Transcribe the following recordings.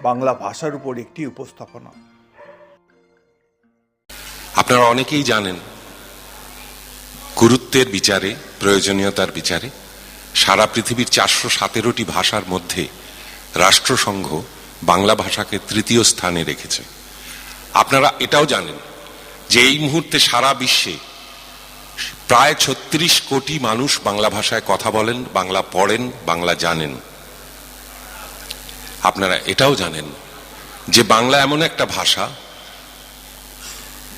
বাংলা ভাষার উপর একটি উপস্থাপনা। আপনারা অনেকেই জানেন, গুরুত্বের বিচারে, প্রয়োজনীয়তার বিচারে সারা পৃথিবীর 417টি ভাষার মধ্যে রাষ্ট্রসংঘ বাংলা ভাষাকে তৃতীয় স্থানে রেখেছে। আপনারা এটাও জানেন যে এই মুহূর্তে সারা বিশ্বে প্রায় 36 কোটি মানুষ বাংলা ভাষায় কথা বলেন, বাংলা পড়েন, বাংলা জানেন। আপনারা এটাও জানেন যে বাংলা এমন একটা ভাষা,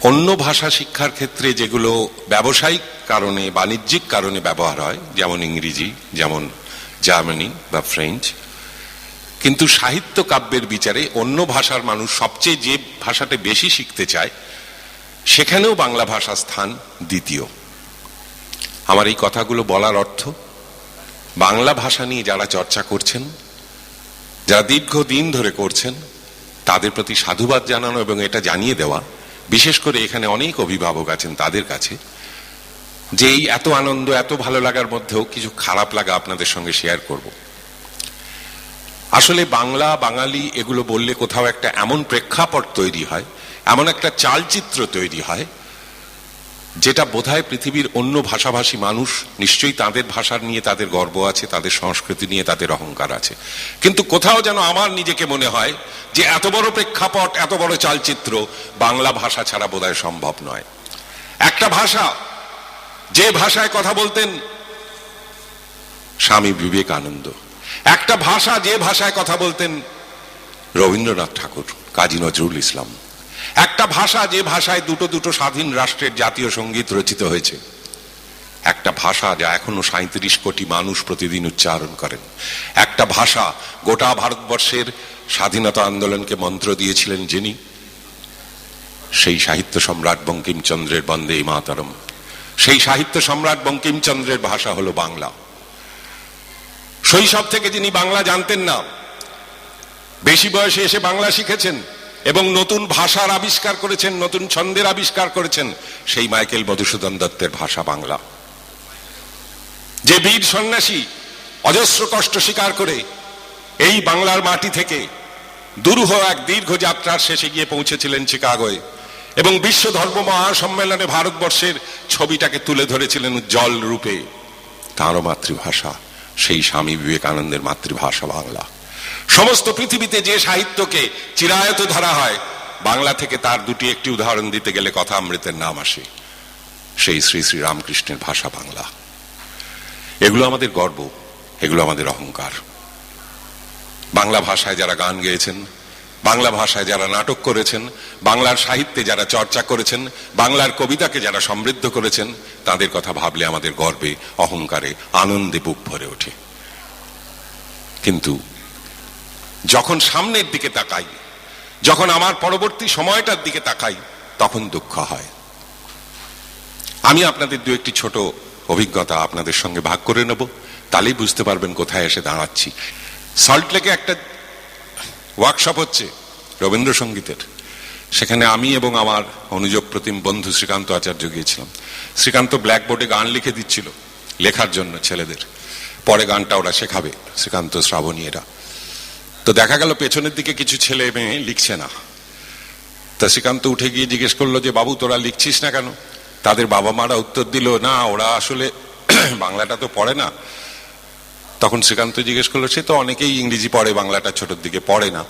অন্য ভাষা শিক্ষার ক্ষেত্রে যেগুলো ব্যবসায়িক কারণে, বাণিজ্যিক কারণে ব্যবহার হয়, যেমন ইংরেজি, যেমন জার্মানি বা ফ্রেঞ্চ, কিন্তু সাহিত্য কাব্যের বিচারে অন্য ভাষার মানুষ সবচেয়ে যে ভাষাটা বেশি শিখতে চায়, সেখানেও বাংলা ভাষার স্থান দ্বিতীয়। আমার এই কথাগুলো বলার অর্থ, বাংলা ভাষা নিয়ে যারা চর্চা করছেন, যারা দীর্ঘদিন ধরে করছেন, তাদের প্রতি সাধুবাদ জানানো এবং এটা জানিয়ে দেওয়া, বিশেষ করে এখানে অনেক অভিভাবক আছেন তাদের কাছে, যে এই এত আনন্দ, এত ভালো লাগার মধ্যেও কিছু খারাপ লাগা আপনাদের সঙ্গে শেয়ার করব। আসলে বাংলা, বাঙালি এগুলো বললে কোথাও একটা এমন প্রেক্ষাপট তৈরি হয়, এমন একটা চালচিত্র তৈরি হয়, যেটা বোধহয় পৃথিবীর অন্য ভাষাভাষী মানুষ নিশ্চয়ই তাদের ভাষার নিয়ে তাদের গর্ব আছে, তাদের সংস্কৃতি নিয়ে তাদের অহংকার আছে, কিন্তু কোথাও যেন আমার নিজেকে মনে হয় যে এত বড় প্রেক্ষাপট, এত বড় চালচিত্র বাংলা ভাষা ছাড়া বোধহয় সম্ভব নয়। একটা ভাষা, যে ভাষায় কথা বলতেন স্বামী বিবেকানন্দ, একটা ভাষা, যে ভাষায় কথা বলতেন রবীন্দ্রনাথ ঠাকুর, কাজী নজরুল ইসলাম, একটা ভাষা, যে ভাষায় দুটো দুটো স্বাধীন রাষ্ট্রের জাতীয় সঙ্গীত রচিত হয়েছে, একটা ভাষা যা এখনো 37 কোটি মানুষ প্রতিদিন উচ্চারণ করেন, একটা ভাষা গোটা ভারতবর্ষের স্বাধীনতা আন্দোলনকে মন্ত্র দিয়েছিলেন যিনি, সেই সাহিত্য সম্রাট বঙ্কিমচন্দ্রের বন্দে মাতরম, সেই সাহিত্য সম্রাট বঙ্কিমচন্দ্রের ভাষা হলো বাংলা। শৈশব থেকে যিনি বাংলা জানতেন না, বেশি বয়সে এসে বাংলা শিখেছেন এবং নতুন ভাষার আবিষ্কার করেছেন, নতুন ছন্দের আবিষ্কার করেছেন, সেই মাইকেল মধুসূদন দত্তের ভাষা বাংলা। যে বীর সন্ন্যাসী অজস্র কষ্ট স্বীকার করে এই বাংলার মাটি থেকে দুরূহ এক দীর্ঘ যাত্রার শেষে গিয়ে পৌঁছেছিলেন চিকাগোয় এবং বিশ্ব ধর্ম মহাসম্মেলনে ভারতবর্ষের ছবিটাকে তুলে ধরেছিলেন উজ্জ্বল রূপে, তাঁরও মাতৃভাষা সেই স্বামী বিবেকানন্দের মাতৃভাষা বাংলা। সমস্ত পৃথিবীতে যে সাহিত্যকে চিরায়ত ধরা হয়, বাংলা থেকে তার দুটি একটি উদাহরণ দিতে গেলে কথা অমৃতের নাম আসে, সেই শ্রী শ্রী রামকৃষ্ণের ভাষা বাংলা। এগুলো আমাদের গর্ব, এগুলো আমাদের অহংকার। বাংলা ভাষায় যারা গান গেয়েছেন, বাংলা ভাষায় যারা নাটক করেছেন, বাংলার সাহিত্যে যারা চর্চা করেছেন, বাংলার কবিতাকে যারা সমৃদ্ধ করেছেন, তাদের কথা ভাবলে আমাদের গর্বে, অহংকারে, আনন্দে বুক ভরে ওঠে। কিন্তু যখন সামনের দিকে তাকাই, যখন আমার পরবর্তী সময়টার দিকে তাকাই, তখন দুঃখ হয়। আমি আপনাদের দু একটি ছোট অভিজ্ঞতা আপনাদের সঙ্গে ভাগ করে নেব, তাহলেই বুঝতে পারবেন কোথায় এসে দাঁড়াচ্ছি। সল্টলেকে একটা ওয়ার্কশপ হচ্ছে রবীন্দ্রসঙ্গীতের, সেখানে আমি এবং আমার অনুযোগ প্রতিম বন্ধু শ্রীকান্ত আচার্য গিয়েছিলাম। শ্রীকান্ত ব্ল্যাকবোর্ডে গান লিখে দিচ্ছিল লেখার জন্য ছেলেদের, পরে গানটা ওরা শেখাবে, শ্রীকান্ত, শ্রাবণী এরা। তো দেখা গেল পেছনের দিকে কিছু ছেলে মেয়ে লিখছে না। তা শ্রীকান্ত উঠে গিয়ে জিজ্ঞেস করলো যে বাবু তোরা লিখছিস না কেন? তাদের বাবা মারা উত্তর দিল, না ওরা আসলে বাংলাটা তো পড়ে না। তখন শ্রীকান্ত জিজ্ঞেস করলো, সে তো অনেকেই ইংরেজি পড়ে, বাংলাটা ছোটর দিকে পড়ে না,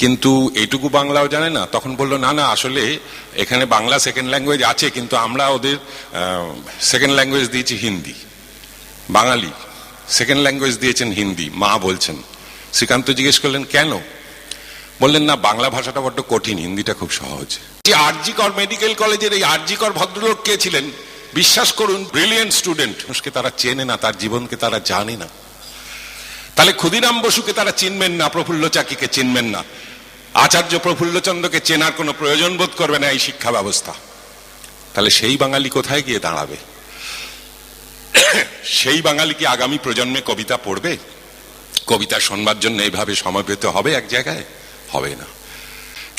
কিন্তু এইটুকু বাংলাও জানে না। তখন বললো, না না, আসলে এখানে বাংলা সেকেন্ড ল্যাঙ্গুয়েজ আছে, কিন্তু আমরা ওদের সেকেন্ড ল্যাঙ্গুয়েজ দিয়েছি হিন্দি। বাঙালি সেকেন্ড ল্যাঙ্গুয়েজ দিয়েছেন হিন্দি, মা বলছেন। শ্রীকান্ত জিজ্ঞেস করলেন কেন? বললেন, না বাংলা ভাষাটা বড্ড কঠিন, হিন্দিটা খুব সহজ। যে আরজিকর মেডিকেল কলেজের এই আরজিকর ভদ্রলোক কে ছিলেন? বিশ্বাস করুন, ব্রিলিয়েন্ট স্টুডেন্ট। মানুষকে তারা চেনে না, তার জীবনকে তারা জানে না। তাহলে ক্ষুদিরাম বসুকে তারা চিনবেন না, প্রফুল্ল চাকিকে চিনবেন না, আচার্য প্রফুল্লচন্দ্রকে চেনার কোনো প্রয়োজন বোধ করবে না এই শিক্ষা ব্যবস্থা। তাহলে সেই বাঙালি কোথায় গিয়ে দাঁড়াবে? সেই বাঙালি কি আগামী প্রজন্মে কবিতা পড়বে? কবিতা শোনবার জন্য এইভাবে সমবেত হবে এক জায়গায়? হবে না।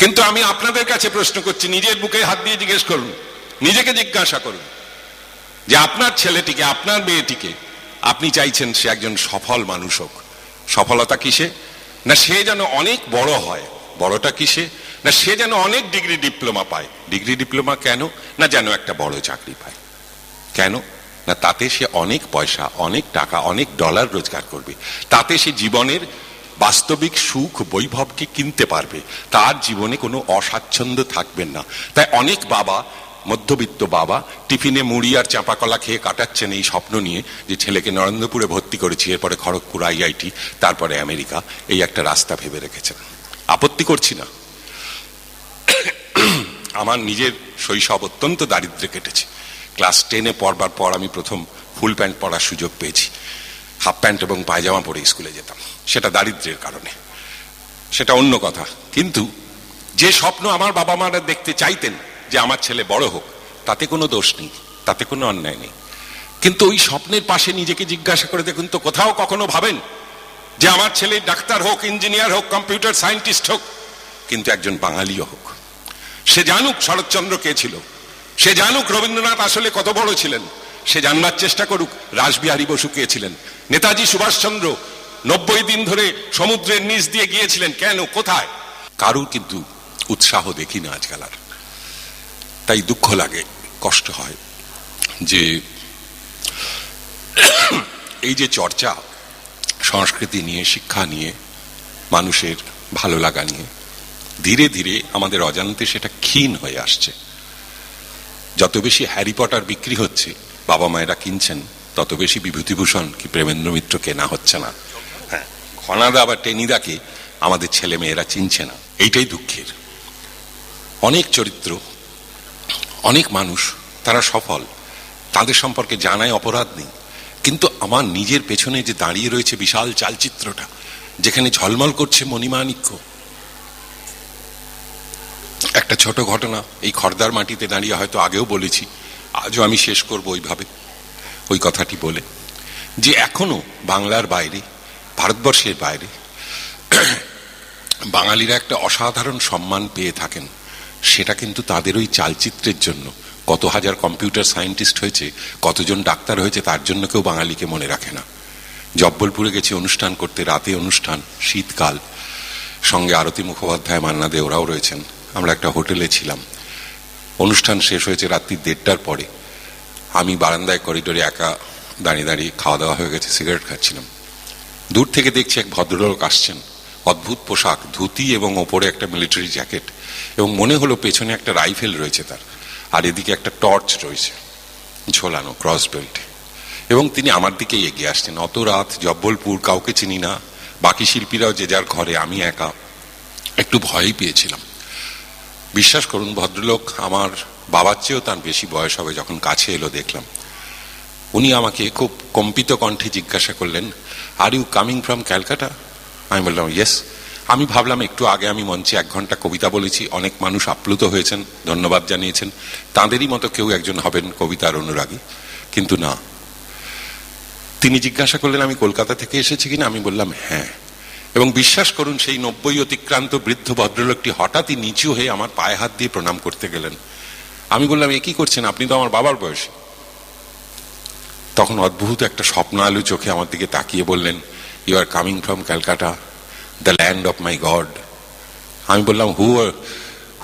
কিন্তু আমি আপনাদের কাছে প্রশ্ন করছি, নিজের বুকে হাত দিয়ে জিজ্ঞেস করুন, নিজেকে জিজ্ঞাসা করুন যে আপনার ছেলেটিকে, আপনার মেয়েটিকে আপনি চাইছেন সে একজন সফল মানুষ হোক। সফলতা কিসে? না সে যেন অনেক বড় হয়, বড়টা কিসে, না সে যেন অনেক ডিগ্রি ডিপ্লোমা পায়, ডিগ্রি ডিপ্লোমা কেন, না যেন একটা বড় চাকরি পায়, কেন না তাতে সে অনেক পয়সা, অনেক টাকা, অনেক ডলার রোজগার করবে, তাতে সে জীবনের বাস্তবিক সুখ বৈভবকে কিনতে পারবে, তার জীবনে কোনো অস্বাচ্ছন্দ্য থাকবেন না। তাই অনেক বাবা, মধ্যবিত্ত বাবা, টিফিনে মুড়ি আর চাঁপা কলা খেয়ে কাটাচ্ছেন এই স্বপ্ন নিয়ে যে ছেলেকে নরেন্দ্রপুরে ভর্তি করেছি, এরপরে খড়গপুর আইআইটি, তারপরে আমেরিকা, এই একটা রাস্তা ভেবে রেখেছেন। আপত্তি করছি না, আমার নিজের শৈশব অত্যন্ত দারিদ্র্যে কেটেছে। ক্লাস 10-এ পড়বার পর আমি প্রথম ফুল প্যান্ট পরার সুযোগ পেয়েছি, হাফ প্যান্ট এবং পায়জামা পরে স্কুলে যেতাম, সেটা দারিদ্র্যের কারণে, সেটা অন্য কথা। কিন্তু যে স্বপ্ন আমার বাবা মারা দেখতে চাইতেন যে আমার ছেলে বড় হোক, তাতে কোনো দোষ নেই, তাতে কোনো অন্যায় নেই। কিন্তু ওই স্বপ্নের পাশে নিজেকে জিজ্ঞাসা করে দেখুন তো, কোথাও কখনো ভাবেন যে আমার ছেলে ডাক্তার হোক, ইঞ্জিনিয়ার হোক, কম্পিউটার সায়েন্টিস্ট হোক, কিন্তু একজন বাঙালিও হোক। সে জানুক শরৎচন্দ্র কে ছিল, সে জানুক রবীন্দ্রনাথ আসলে কত বড় ছিলেন, সে জানবার চেষ্টা করুক রাসবিহারী বসু কে ছিলেন, নেতাজি সুভাষচন্দ্র 90 দিন ধরে সমুদ্রের নিচ দিয়ে গিয়েছিলেন, কেন, কোথায়? কারুর কিন্তু উৎসাহ দেখি না আজকাল আর। তাই দুঃখ লাগে, কষ্ট হয় যে এই যে চর্চা সংস্কৃতি নিয়ে, শিক্ষা নিয়ে, মানুষের ভালো লাগা নিয়ে, ধীরে ধীরে আমাদের অজান্তে সেটা ক্ষীণ হয়ে আসছে। যত বেশি হ্যারি পটার বিক্রি হচ্ছে, বাবা মায়েরা কিনছেন, তত বেশি বিভূতিভূষণ কি প্রেমেন্দ্র মিত্র কেনা হচ্ছে না। হ্যাঁ, ঘনাদা বা টেনিদাকে আমাদের ছেলে মেয়েরা চিনছে না, এইটাই দুঃখের। অনেক চরিত্র, অনেক মানুষ, তারা সফল, তাদের সম্পর্কে জানায় অপরাধ নেই, কিন্তু আমার নিজের পেছনে যে দাঁড়িয়ে রয়েছে বিশাল চালচিত্রটা, যেখানে ঝলমল করছে মণিমাণিক্য। একটা ছোট ঘটনা, এই খড়দার মাটিতে দাঁড়িয়ে হয়তো আগেও বলেছি, আজও আমি শেষ করব ওইভাবে, ওই কথাটি বলে, যে এখনো বাংলার বাইরে, ভারতবর্ষের বাইরে বাঙালিরা একটা অসাধারণ সম্মান পেয়ে থাকেন। সেটা কিন্তু তাদের ওই চালচিত্রের জন্য। কত হাজার কম্পিউটার সায়েন্টিস্ট হয়েছে, কতজন ডাক্তার হয়েছে, তার জন্য কেউ বাঙালিকে মনে রাখে না। জব্বলপুরে গেছি অনুষ্ঠান করতে, রাতে অনুষ্ঠান, শীতকাল, সঙ্গে আরতি মুখোপাধ্যায়, মান্না দে, ওরাও রয়েছেন। আমরা একটা হোটেলে ছিলাম, অনুষ্ঠান শেষ হয়েছে রাত্রি 1:30টার পরে। আমি বারান্দায় করিডোরে একা দাঁড়িয়ে দাঁড়িয়ে, খাওয়া দাওয়া হয়ে গেছে, সিগারেট খাচ্ছিলাম। দূর থেকে দেখছি এক ভদ্রলোক আসছেন, অদ্ভুত পোশাক, ধুতি এবং ওপরে একটা মিলিটারি জ্যাকেট, এবং মনে হলো পেছনে একটা রাইফেল রয়েছে তার, আর এদিকে একটা টর্চ রয়েছে ঝোলানো ক্রস বেল্টে, এবং তিনি আমার দিকে এগিয়ে আসছেন। অত রাত, জব্বলপুর, কাউকে চিনি না, বাকি শিল্পীরাও যে যার ঘরে, আমি একা, একটু ভয়ই পেয়েছিলাম। বিশ্বাস করুন, ভদ্রলোক আমার বাবার চেয়েও তার বেশি বয়স হবে। যখন কাছে এলো দেখলাম, উনি আমাকে খুব কম্পিত কণ্ঠে জিজ্ঞাসা করলেন, are you coming from Calcutta? আমি বললাম ইয়েস। আমি ভাবলাম একটু আগে আমি মঞ্চে 1 ঘন্টা কবিতা বলেছি, অনেক মানুষ আপ্লুত হয়েছেন, ধন্যবাদ জানিয়েছেন, তাঁদেরই মতো কেউ একজন হবেন কবিতার অনুরাগী, কিন্তু না। তিনি জিজ্ঞাসা করলেন আমি কলকাতা থেকে এসেছি কিনা। আমি বললাম হ্যাঁ। এবং বিশ্বাস করুন, সেই 90 অতিক্রান্ত বৃদ্ধ ভদ্রলোকটি হঠাৎই নিচু হয়ে আমার পায়ে হাত দিয়ে প্রণাম করতে গেলেন। আমি বললাম এ কি করছেন, আপনি তো আমার বাবার বয়সী। তখন অদ্ভুত একটা স্বপ্ন আলু চোখে আমার দিকে তাকিয়ে বললেন, you are coming from Calcutta, the land of my God. আমি বললাম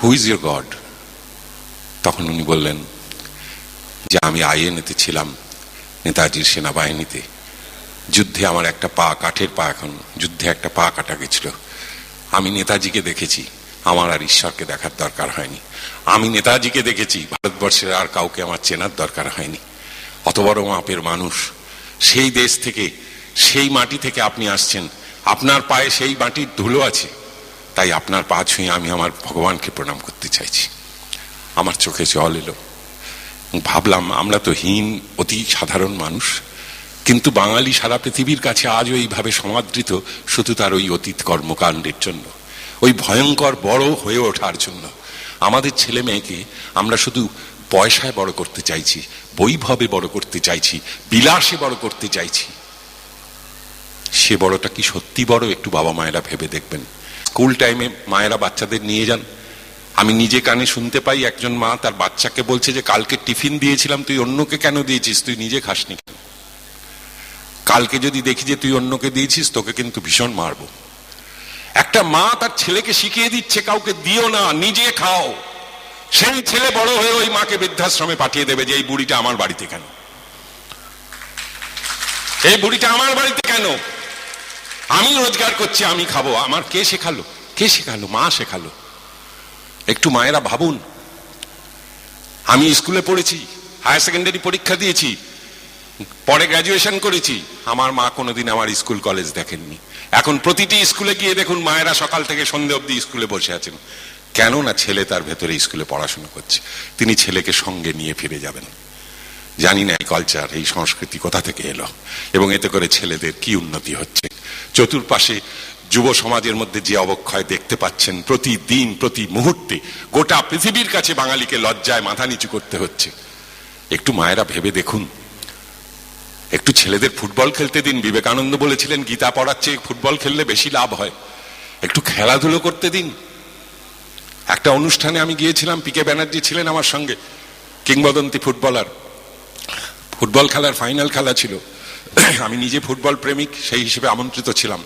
হু ইজ ইউর গড? তখন উনি বললেন যে আমি আইএনএতে ছিলাম, নেতাজির সেনাবাহিনীতে, যুদ্ধে আমার একটা পা, কাঠের পা, এখন যুদ্ধে একটা পা কাটা গেছিল। আমি নেতাজিকে দেখেছি, আমার আর ঈশ্বরকে দেখার দরকার হয়নি। আমি নেতাজিকে দেখেছি, ভারতবর্ষের আর কাউকে আমার চেনার দরকার হয়নি। অত বড় মাপের মানুষ, সেই দেশ থেকে, সেই মাটি থেকে আপনি আসছেন, আপনার পায়ে সেই মাটির ধুলো আছে, তাই আপনার পা ছুঁয়ে আমি আমার ভগবানকে প্রণাম করতে চাইছি। আমার চোখে জল এলো। ভাবলাম আমরা তো হীন, অতি সাধারণ মানুষ, কিন্তু বাঙালি সারা পৃথিবীর কাছে আজও এইভাবে সমাদৃত শুধু তার ওই অতীত কর্মকাণ্ডের জন্য, ওই ভয়ঙ্কর বড় হয়ে ওঠার জন্য। আমাদের ছেলে মেয়েকে আমরা শুধু পয়সায় বড় করতে চাইছি, বৈভবে বড় করতে চাইছি, বিলাসে বড় করতে চাইছি। সে বড়টা কি সত্যি বড়? একটু বাবা মায়েরা ভেবে দেখবেন। স্কুল টাইমে মায়েরা বাচ্চাদের নিয়ে যান, আমি নিজে কানে শুনতে পাই একজন মা তার বাচ্চাকে বলছে যে কালকে টিফিন দিয়েছিলাম, তুই অন্যকে কেন দিয়েছিস, তুই নিজে খাসনি। কালকে যদি দেখি যে তুই অন্যকে দিয়েছিস, তোকে কিন্তু ভীষণ মারবো। একটা মা তার ছেলেকে শিখিয়ে দিচ্ছে কাউকে দিও না, নিজে খাও। সেই ছেলে বড় হয়ে ওই মাকে বৃদ্ধাশ্রমে পাঠিয়ে দেবে যে এই বুড়িটা আমার বাড়িতে কেন, এই বুড়িটা আমার বাড়িতে কেন, আমি রোজগার করছি, আমি খাবো। আমার কে শেখালো? কে শেখালো? মা শেখালো। একটু মায়েরা ভাবুন। আমি স্কুলে পড়েছি, হায়ার সেকেন্ডারি পরীক্ষা দিয়েছি, পরে গ্রাজুয়েশন করেছি, আমার মা কোনোদিন আমার স্কুল কলেজ দেখেননি। এখন প্রতিটি স্কুলে গিয়ে দেখুন মায়েরা সকাল থেকে সন্ধ্যে অবধি স্কুলে বসে আছেন। কেন না ছেলে তার ভেতরে স্কুলে পড়াশোনা করছে, তিনি ছেলেকে সঙ্গে নিয়ে ফিরে যাবেন। জানি না এই কালচার, এই সংস্কৃতি কোথা থেকে এলো এবং এতে করে ছেলেদের কি উন্নতি হচ্ছে। চতুর্পাশে যুব সমাজের মধ্যে যে অবক্ষয় দেখতে পাচ্ছেন প্রতিদিন, প্রতি মুহূর্তে, গোটা পৃথিবীর কাছে বাঙালিকে লজ্জায় মাথা নিচু করতে হচ্ছে। একটু মায়েরা ভেবে দেখুন, একটু ছেলেদের ফুটবল খেলতে দিন। বিবেকানন্দ বলেছিলেন গীতা পড়ার চেয়ে ফুটবল খেললে বেশি লাভ হয়। একটু খেলাধুলো করতে দিন। একটা অনুষ্ঠানে আমি গিয়েছিলাম, পিকে ব্যানার্জি ছিলেন আমার সঙ্গে, কিংবদন্তি ফুটবলার। ফুটবল খেলার ফাইনাল খেলা ছিল, আমি নিজে ফুটবল প্রেমিক, সেই হিসেবে আমন্ত্রিত ছিলাম।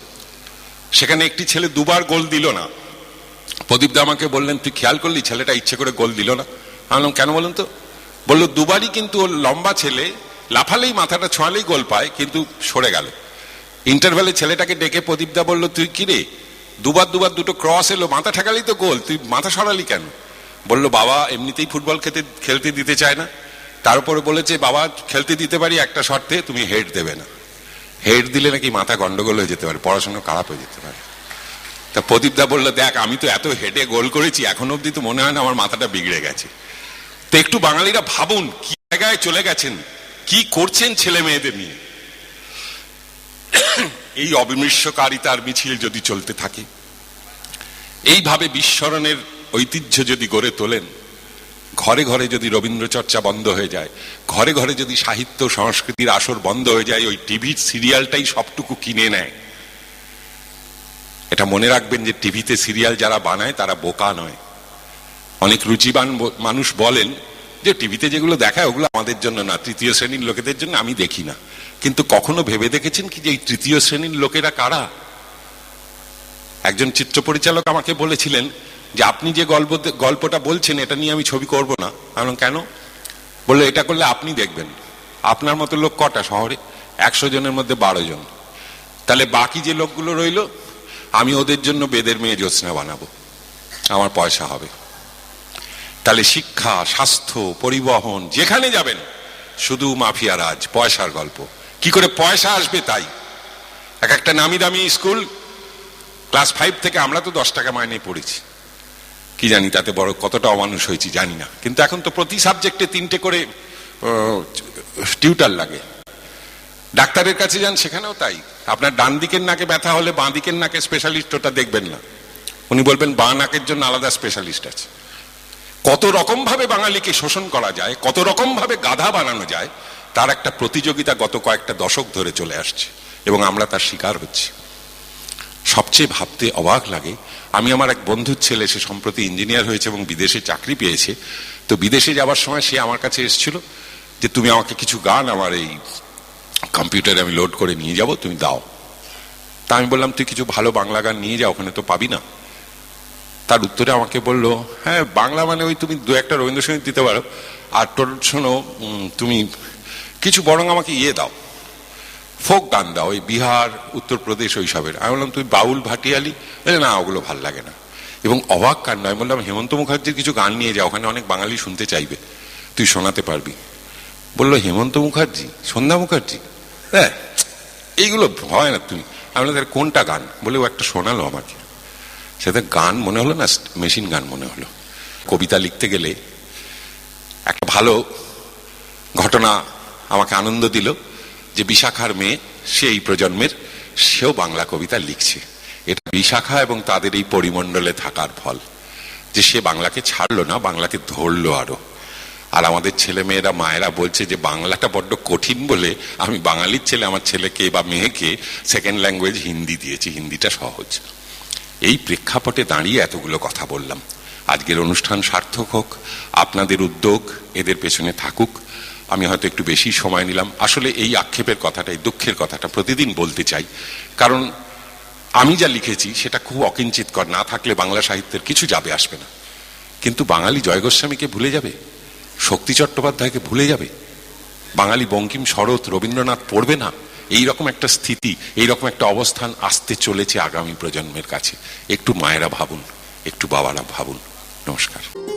সেখানে একটি ছেলে দুবার গোল দিল না। প্রদীপদা আমাকে বললেন, তুই খেয়াল করলি ছেলেটা ইচ্ছে করে গোল দিল না? আমি বললাম কেন বলুন তো? বললো দুবারই কিন্তু ওর লম্বা ছেলে, লাফালেই মাথাটা ছোঁয়ালেই গোল পায়, কিন্তু সরে গেল। ইন্টারভ্যালে ছেলেটাকে ডেকে প্রদীপদা বললো, তুই কি রে, দুবার দুটো ক্রস এলো, মাথা ঠেকালেই তো গোল, তুই মাথা সরালি কেন? বললো বাবা এমনিতেই ফুটবল খেলতে দিতে চায় না, তার উপরে বলেছে বাবা খেলতে দিতে পারি একটা শর্তে, তুমি হেড দেবে না। হেড দিলে নাকি মাথা গন্ডগোল হয়ে যেতে পারে, পড়াশোনা খারাপ হয়ে যেতে পারে। তা প্রদীপদা বললো, দেখ আমি তো এত হেডে গোল করেছি, এখন অব্দি তো মনে হয় না আমার মাথাটা বিগড়ে গেছে। তো একটু বাঙালিরা ভাবুন কি জায়গায় চলে গেছেন, কি করছেন ছেলে মেয়েদের নিয়ে। এই অবিমৃষ্যকারিতার মিছিল যদি চলতে থাকে, এইভাবে বিস্মরণের ঐতিহ্য যদি গড়ে তোলেন, ঘরে ঘরে যদি রবীন্দ্র চর্চা বন্ধ হয়ে যায়, ঘরে ঘরে যদি সাহিত্য সংস্কৃতির আসর বন্ধ হয়ে যায়, ওই টিভির সিরিয়ালটাই সবটুকু কিনে নেয়। এটা মনে রাখবেন যে টিভিতে সিরিয়াল যারা বানায় তারা বোকা নয়। অনেক রুচিবান মানুষ বলেন যে টিভিতে যেগুলো দেখায় ওগুলো আমাদের জন্য না, তৃতীয় শ্রেণীর লোকেদের জন্য, আমি দেখি না। কিন্তু কখনো ভেবে দেখেছেন কি যে এই তৃতীয় শ্রেণীর লোকেরা কারা? একজন চিত্র পরিচালক আমাকে বলেছিলেন যে আপনি যে গল্পটা বলছেন এটা নিয়ে আমি ছবি করব না। আমি কেন? বললো এটা করলে আপনি দেখবেন, আপনার মতো লোক কটা শহরে? 100 জনের মধ্যে 12 জন। তাহলে বাকি যে লোকগুলো রইল, আমি ওদের জন্য বেদের মেয়ে জ্যোৎস্না বানাবো, আমার পয়সা হবে। তাহলে শিক্ষা, স্বাস্থ্য, পরিবহন যেখানে যাবেন শুধু মাফিয়া রাজ, পয়সার গল্প। কি করে পয়সা আসবে তাই। একটা নামি দামি স্কুল, ক্লাস 5 থেকে আমরা তো 10 টাকা মাইনে পড়েছি, কি জানি তাতে বড় কতটা অমানুষ হয়েছি জানি না। কিন্তু এখন তো প্রতি সাবজেক্টে 3টে করে টিউটার লাগে। ডাক্তারের কাছে যান, সেখানেও তাই। আপনার ডান দিকের নাকে ব্যথা হলে বাঁ দিকের নাকে স্পেশালিস্ট ওটা দেখবেন না, উনি বলবেন বাঁ নাকের জন্য আলাদা স্পেশালিস্ট আছে। কত রকম ভাবে বাঙালিকে শোষণ করা যায়, কত রকম ভাবে গাধা বানানো যায়, তার একটা প্রতিযোগিতা গত কয়েকটা দশক ধরে চলে আসছে এবং আমরা তার শিকার হচ্ছি। সবচেয়ে ভাবতে অবাক লাগে, আমি আমার এক বন্ধুর ছেলে, সে সম্প্রতি ইঞ্জিনিয়ার হয়েছে এবং বিদেশে চাকরি পেয়েছে। তো বিদেশে যাওয়ার সময় সে আমার কাছে এসেছিল যে তুমি আমাকে কিছু গান আমার এই কম্পিউটারে আমি লোড করে নিয়ে যাব, তুমি দাও। তা আমি বললাম তুই কিছু ভালো বাংলা গান নিয়ে যাও, ওখানে তো পাবি না। তার উত্তরে আমাকে বললো, হ্যাঁ বাংলা মানে ওই তুমি 2-1টা রবীন্দ্রসঙ্গীত দিতে পারো, আর তোর শোনো তুমি কিছু বরং আমাকে দাও, ফোক গান দাও, ওই বিহার, উত্তরপ্রদেশ ওইসবের। আমি বললাম তুমি বাউল, ভাটিয়ালি? না ওগুলো ভাল লাগে না। এবং অবাক কাণ্ড, আমি বললাম হেমন্ত মুখার্জির কিছু গান নিয়ে যাও, ওখানে অনেক বাঙালি শুনতে চাইবে, তুই শোনাতে পারবি। বললো হেমন্ত মুখার্জি, সন্ধ্যা মুখার্জি, হ্যাঁ এইগুলো হয় না তুমি। আমি বললাম কোনটা গান? বলে ও একটা শোনালো আমাকে, সেটা গান মনে হলো না, মেশিন গান মনে হলো। কবিতা লিখতে গেলে একটা ভালো ঘটনা আমাকে আনন্দ দিল যে বিশাখার মেয়ে, সে এই প্রজন্মের, সেও বাংলা কবিতা লিখছে। এটা বিশাখা এবং তাদের এই পরিমণ্ডলে থাকার ফল যে সে বাংলাকে ছাড়লো না, বাংলাকে ধরলো আরো। আর আমাদের ছেলে মেয়েরা, মায়েরা বলছে যে বাংলাটা বড্ড কঠিন বলে আমি বাঙালির ছেলে, আমার ছেলেকে বা মেয়েকে সেকেন্ড ল্যাঙ্গুয়েজ হিন্দি দিয়েছি, হিন্দিটা সহজ। এই প্রেক্ষাপটে দাঁড়িয়ে এতগুলো কথা বললাম। আজকের অনুষ্ঠান সার্থক হোক, আপনাদের উদ্যোগ এদের পেছনে থাকুক। আমি হয়তো একটু বেশি সময় নিলাম। আসলে এই আক্ষেপের কথাটা, এই দুঃখের কথাটা প্রতিদিন বলতে চাই, কারণ আমি যা লিখেছি সেটা খুব অকিঞ্চিতকর, না থাকলে বাংলা সাহিত্যের কিছু যাবে আসবে না। কিন্তু বাঙালি জয় গোস্বামীকে ভুলে যাবে, শক্তি চট্টোপাধ্যায়কে ভুলে যাবে, বাঙালি বঙ্কিম, শরৎ, রবীন্দ্রনাথ পড়বে না? এইরকম একটা স্থিতি, এইরকম একটা অবস্থান আসতে চলেছে আগামী প্রজন্মের কাছে। একটু মায়েরা ভাবুন, একটু বাবারা ভাবুন। নমস্কার।